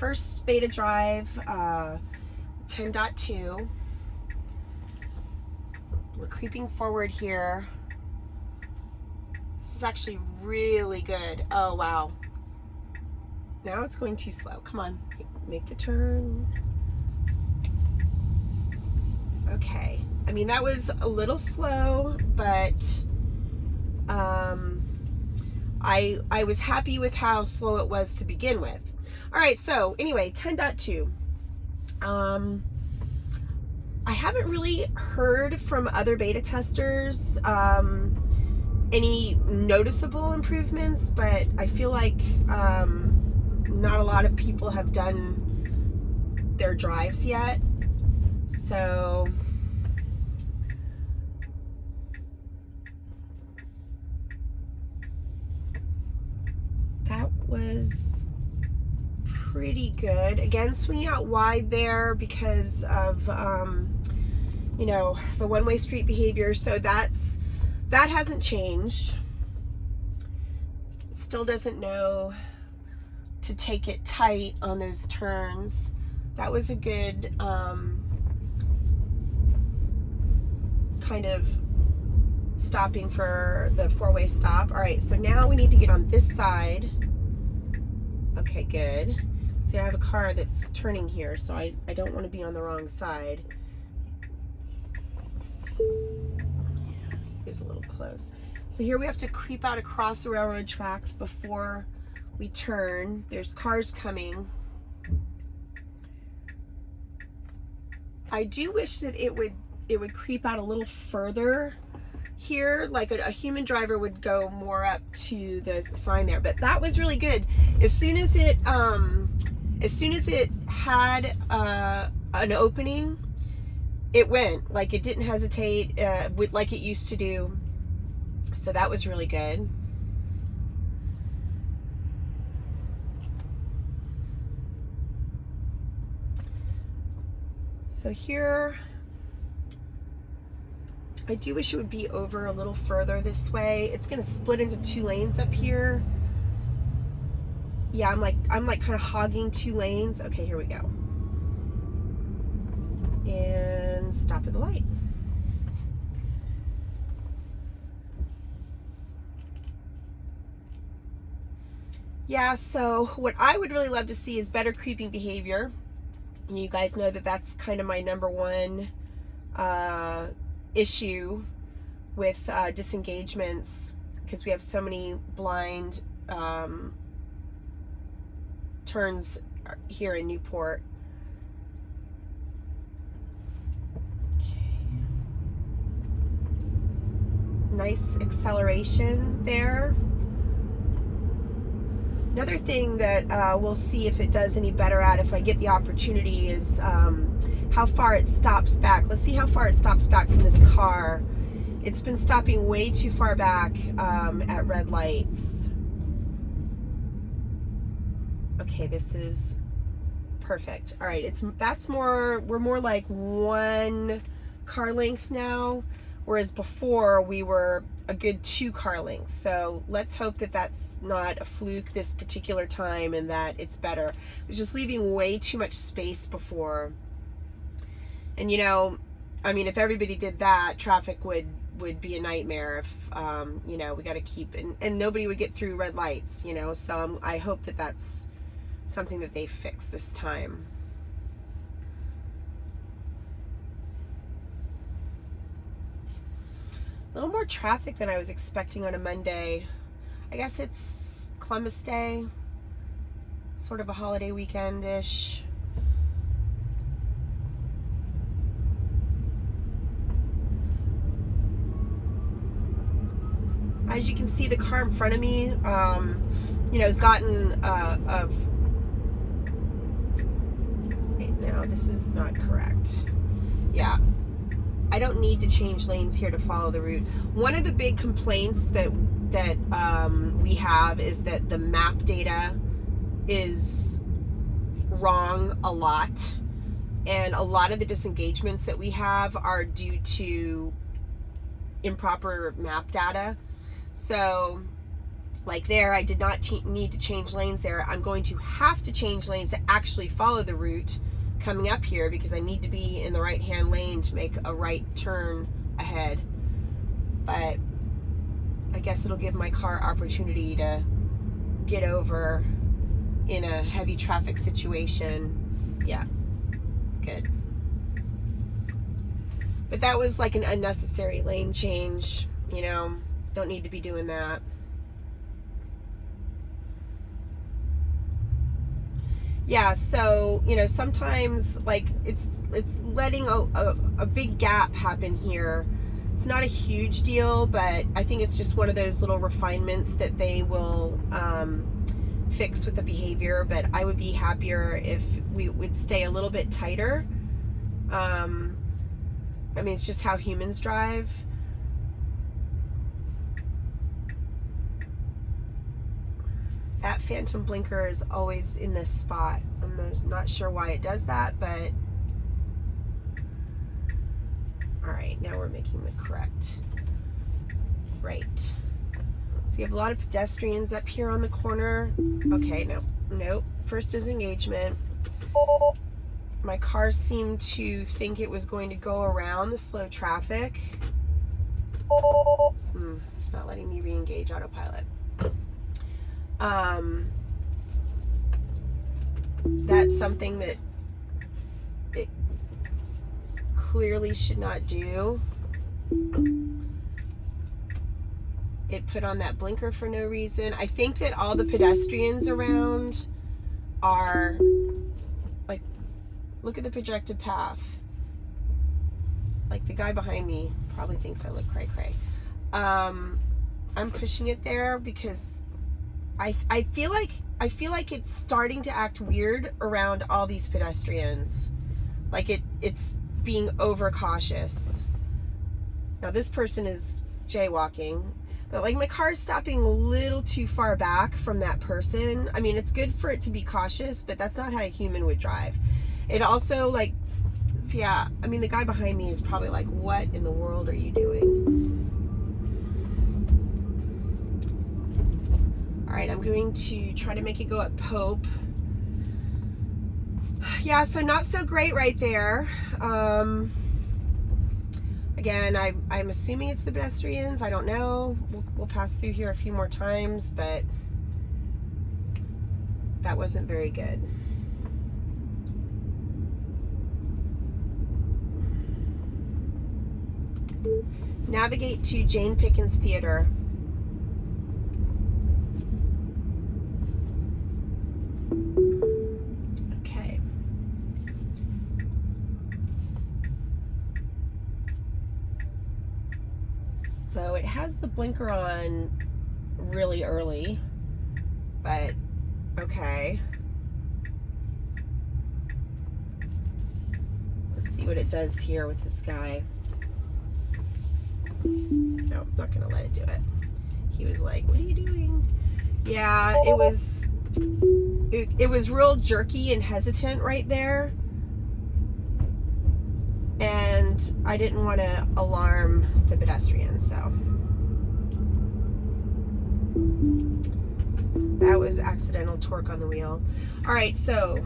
first beta drive, 10.2. We're creeping forward here. This is actually really good. Oh, wow. Now it's going too slow. Come on, make the turn. Okay. I mean, that was a little slow, but I was happy with how slow it was to begin with. All right, so anyway, 10.2. I haven't really heard from other beta testers any noticeable improvements, but I feel like not a lot of people have done their drives yet. So that was pretty good. Again, swinging out wide there because of you know, the one-way street behavior. So that hasn't changed. It still doesn't know to take it tight on those turns. That was a good kind of stopping for the four-way stop. All right, so now we need to get on this side. Okay, good. See, I have a car that's turning here, so I don't want to be on the wrong side. He was a little close. So here we have to creep out across the railroad tracks before we turn. There's cars coming. I do wish that it would creep out a little further here, like a human driver would go more up to the sign there. But that was really good. As soon as it had an opening, it went. Like, it didn't hesitate like it used to do. So that was really good. So here, I do wish it would be over a little further this way. It's gonna split into two lanes up here. Yeah, I'm like kind of hogging two lanes. Okay, here we go. And stop at the light. Yeah, so what I would really love to see is better creeping behavior. And you guys know that that's kind of my number one issue with disengagements, because we have so many blind turns here in Newport. Okay. Nice acceleration there. Another thing that we'll see if it does any better at, if I get the opportunity, is how far it stops back. Let's see how far it stops back from this car. It's been stopping way too far back at red lights. Okay, this is perfect. All right, we're more like one car length now, whereas before we were a good 2 car lengths. So let's hope that that's not a fluke this particular time and that it's better. It was just leaving way too much space before. And you know, I mean, if everybody did that, traffic would be a nightmare. If you know, we got to keep, and nobody would get through red lights, you know. So I hope that that's something that they fix this time. A little more traffic than I was expecting on a Monday. I guess it's Columbus Day, sort of a holiday weekend-ish. As you can see, the car in front of me, you know, has gotten no, this is not correct. Yeah. I don't need to change lanes here to follow the route. One of the big complaints that we have is that the map data is wrong a lot, and a lot of the disengagements that we have are due to improper map data. So Like there, I did not need to change lanes there. I'm going to have to change lanes to actually follow the route coming up here because I need to be in the right-hand lane to make a right turn ahead. But I guess it'll give my car opportunity to get over in a heavy traffic situation. Yeah, good. But that was like an unnecessary lane change, you know, don't need to be doing that. Yeah, so, you know, sometimes like it's letting a big gap happen here. It's not a huge deal, but I think it's just one of those little refinements that they will fix with the behavior. But I would be happier if we would stay a little bit tighter. I mean, it's just how humans drive. That phantom blinker is always in this spot. I'm not sure why it does that, but all right, now we're making the correct right. So we have a lot of pedestrians up here on the corner. Okay, no, first disengagement. My car seemed to think it was going to go around the slow traffic. It's not letting me re-engage autopilot. That's something that it clearly should not do. It put on that blinker for no reason. I think that all the pedestrians around are like, look at the projected path. Like the guy behind me probably thinks I look cray cray. I'm pushing it there because I feel like it's starting to act weird around all these pedestrians. Like it's being overcautious. Now this person is jaywalking, but like my car is stopping a little too far back from that person. I mean, it's good for it to be cautious, but that's not how a human would drive. It also like, yeah, I mean, the guy behind me is probably like, what in the world are you doing? All right, I'm going to try to make it go up Pope. Yeah, so not so great right there. Again, I'm assuming it's the pedestrians. I don't know. We'll pass through here a few more times, but that wasn't very good. Navigate to Jane Pickens Theater. Okay. So it has the blinker on really early, but okay. Let's see what it does here with this guy. No, I'm not gonna let it do it. He was like, what are you doing? Yeah, it was real jerky and hesitant right there. And I didn't want to alarm the pedestrians, so that was accidental torque on the wheel. All right, so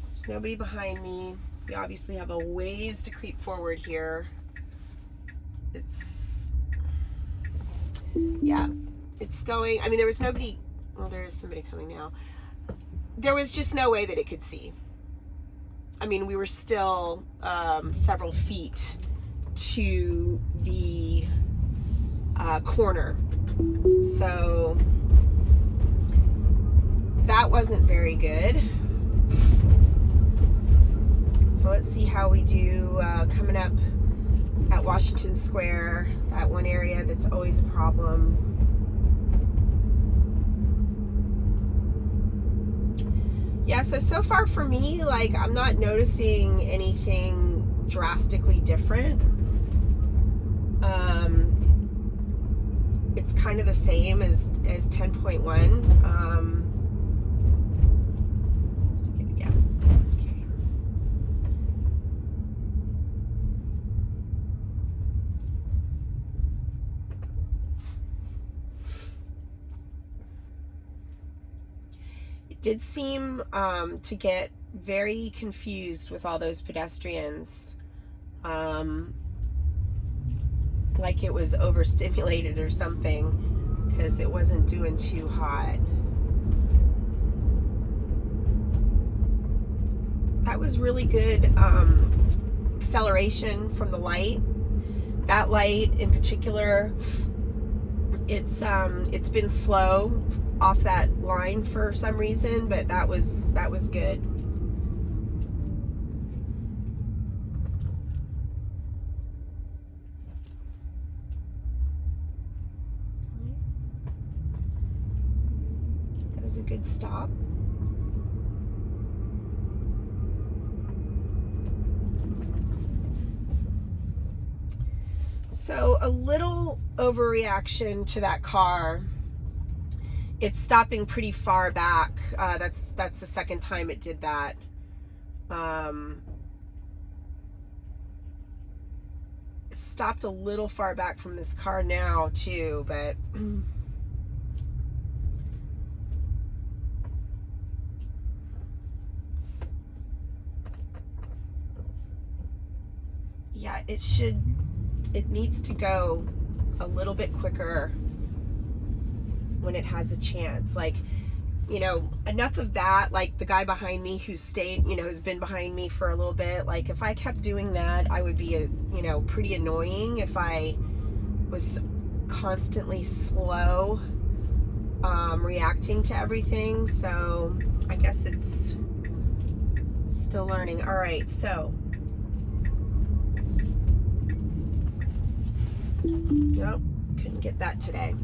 there's nobody behind me. We obviously have a ways to creep forward here. Yeah, it's going, I mean, there was nobody, well, there is somebody coming now. There was just no way that it could see. I mean, we were still several feet to the corner. So that wasn't very good. So let's see how we do coming up at Washington Square, that one area that's always a problem. Yeah, so far for me, like, I'm not noticing anything drastically different. It's kind of the same as 10.1. Yeah, okay. it did seem to get very confused with all those pedestrians, like it was overstimulated or something, because it wasn't doing too hot. That was really good acceleration from the light. That light in particular, it's been slow off that line for some reason, but that was good. That was a good stop. So a little overreaction to that car. It's stopping pretty far back. That's the second time it did that. It stopped a little far back from this car now too, but yeah, it needs to go a little bit quicker when it has a chance. Like, you know, enough of that. Like the guy behind me who stayed, you know, who's been behind me for a little bit, like if I kept doing that, I would be you know, pretty annoying if I was constantly slow reacting to everything. So I guess it's still learning. All right, so nope, couldn't get that today.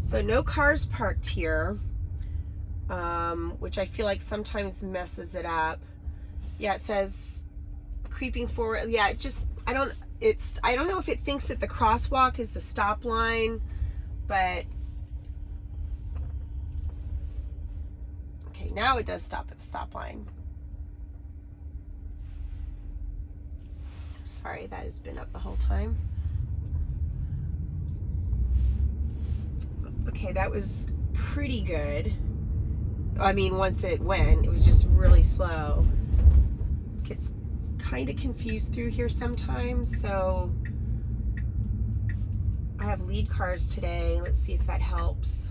So no cars parked here, which I feel like sometimes messes it up. Yeah, it says creeping forward. Yeah, it just, I don't know if it thinks that the crosswalk is the stop line, but okay, now it does stop at the stop line. Sorry, that has been up the whole time. Okay, that was pretty good. I mean, once it went, it was just really slow. Gets kind of confused through here sometimes, so I have lead cars today. Let's see if that helps.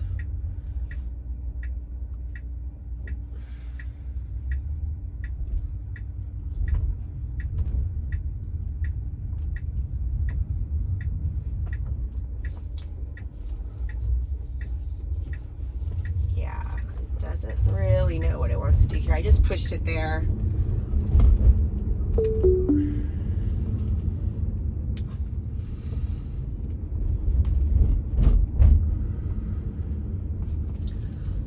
Doesn't really know what it wants to do here. I just pushed it there.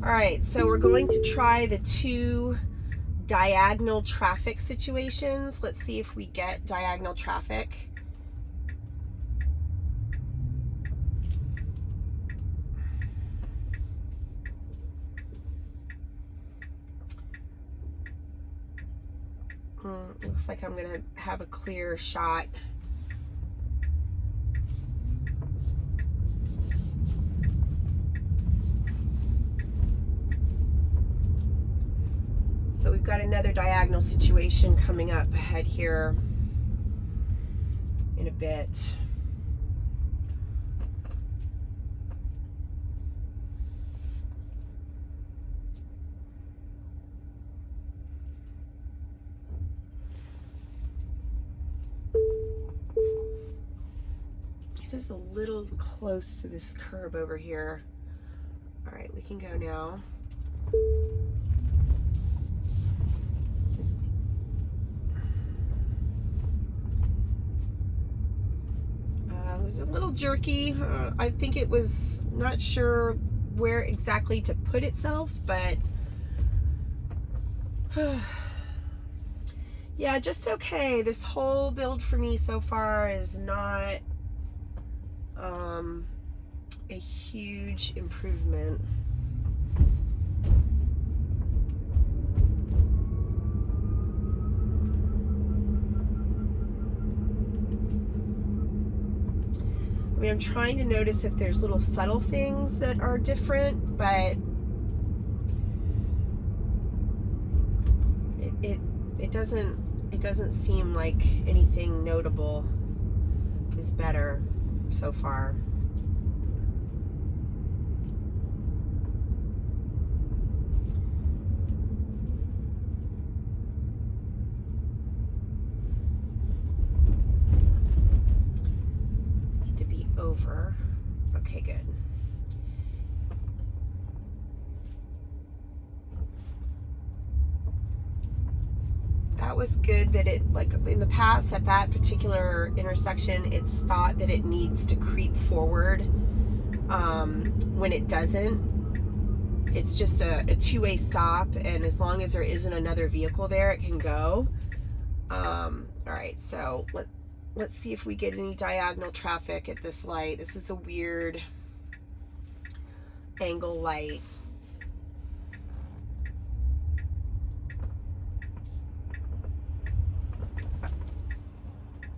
All right, so we're going to try the 2 diagonal traffic situations. Let's see if we get diagonal traffic. Looks like I'm gonna have a clear shot. So we've got another diagonal situation coming up ahead here in a bit. It is a little close to this curb over here. All right, we can go now. It was a little jerky. I think it was not sure where exactly to put itself, but yeah, just okay. This whole build for me so far is not a huge improvement. I mean, I'm trying to notice if there's little subtle things that are different, but it doesn't seem like anything notable is better so far. Need to be over. Okay, good. That was good that it, like in the past at that particular intersection, it's thought that it needs to creep forward when it doesn't. It's just a two-way stop, and as long as there isn't another vehicle there, it can go. All right, so let's see if we get any diagonal traffic at this light. This is a weird angle light.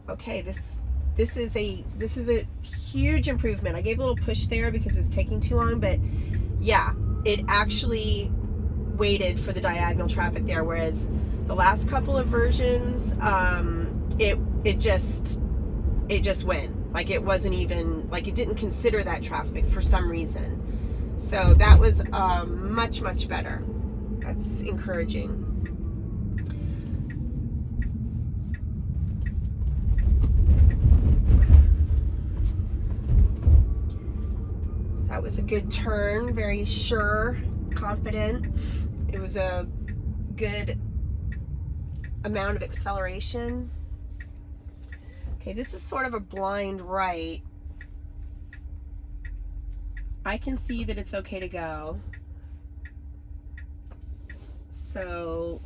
Okay, this is a huge improvement. I gave a little push there because it was taking too long, but yeah, it actually waited for the diagonal traffic there, whereas the last couple of versions, it just went. Like it wasn't even, like it didn't consider that traffic for some reason. So that was much better. That's encouraging. That was a good turn, very sure, confident. It was a good amount of acceleration. Okay, this is sort of a blind right. I can see that it's okay to go. So,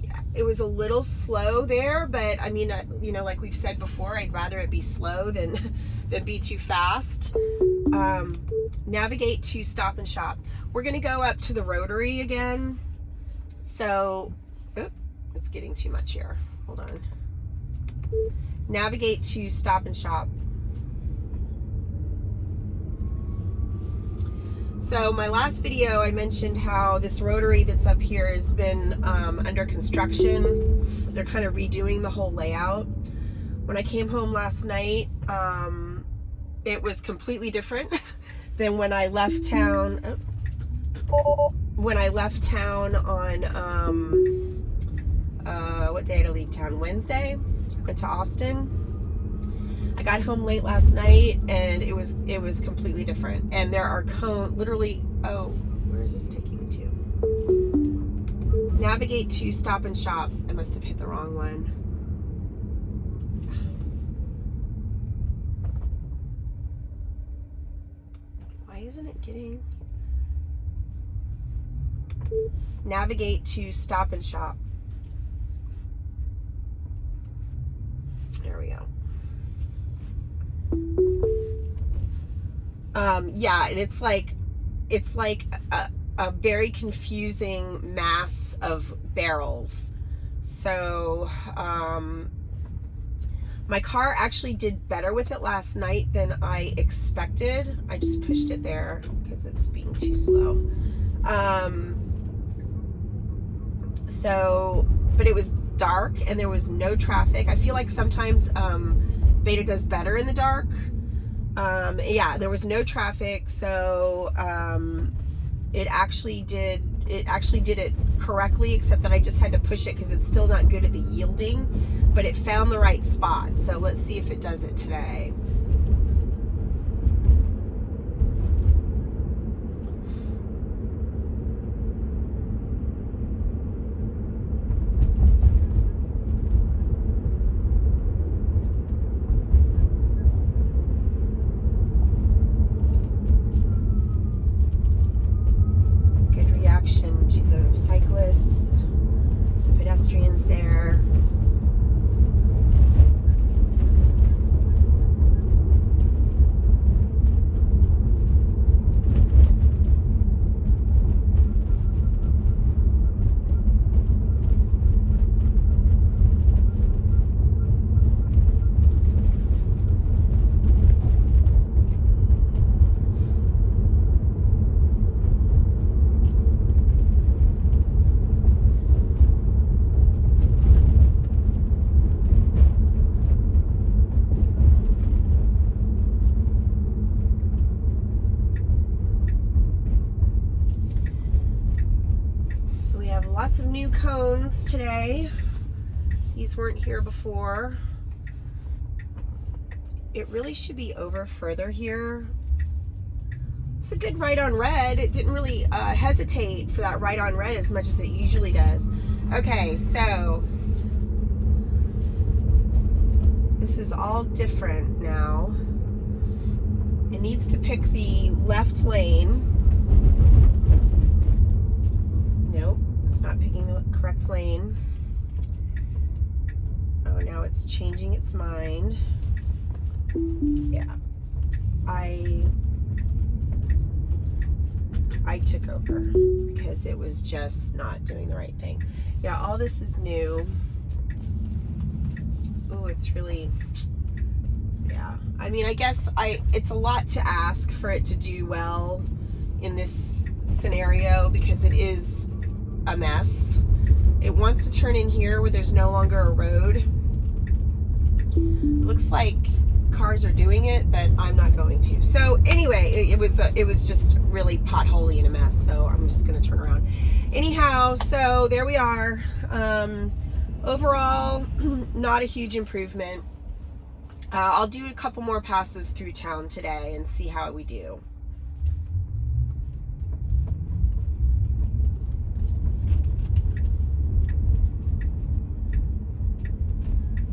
yeah, it was a little slow there, but I mean, you know, like we've said before, I'd rather it be slow than be too fast. Navigate to Stop and Shop. We're gonna go up to the Rotary again. So, it's getting too much here. Hold on. Navigate to Stop and Shop. So my last video, I mentioned how this Rotary that's up here has been under construction. They're kind of redoing the whole layout. When I came home last night, it was completely different than when I left town. When I left town on, what day did I leave town? Wednesday. I went to Austin. I got home late last night, and it was completely different. And there are literally, oh, where is this taking me to? Navigate to Stop and Shop. I must have hit the wrong one. Why isn't it getting? Navigate to Stop and Shop. There we go. Yeah, and it's like a very confusing mass of barrels. So my car actually did better with it last night than I expected. I just pushed it there because it's being too slow. But it was dark and there was no traffic. I feel like sometimes Beta does better in the dark. Yeah, there was no traffic, so it actually did it correctly, except that I just had to push it because it's still not good at the yielding, but it found the right spot. So let's see if it does it today. To the cyclists, pedestrians there. pedestrians today. These weren't here before. It really should be over further here. It's a good right on red. It didn't really hesitate for that right on red as much as it usually does. Okay, so this is all different now. It needs to pick the left lane. Nope, it's not picking the correct lane. Oh, now it's changing its mind. Yeah, I took over because it was just not doing the right thing. Yeah, all this is new. Oh, it's really, yeah. I mean, I guess it's a lot to ask for it to do well in this scenario because it is a mess. It wants to turn in here where there's no longer a road. It looks like cars are doing it, but I'm not going to. So anyway, it was just really potholy and a mess. So I'm just gonna turn around. Anyhow, so there we are. Overall, not a huge improvement. I'll do a couple more passes through town today and see how we do.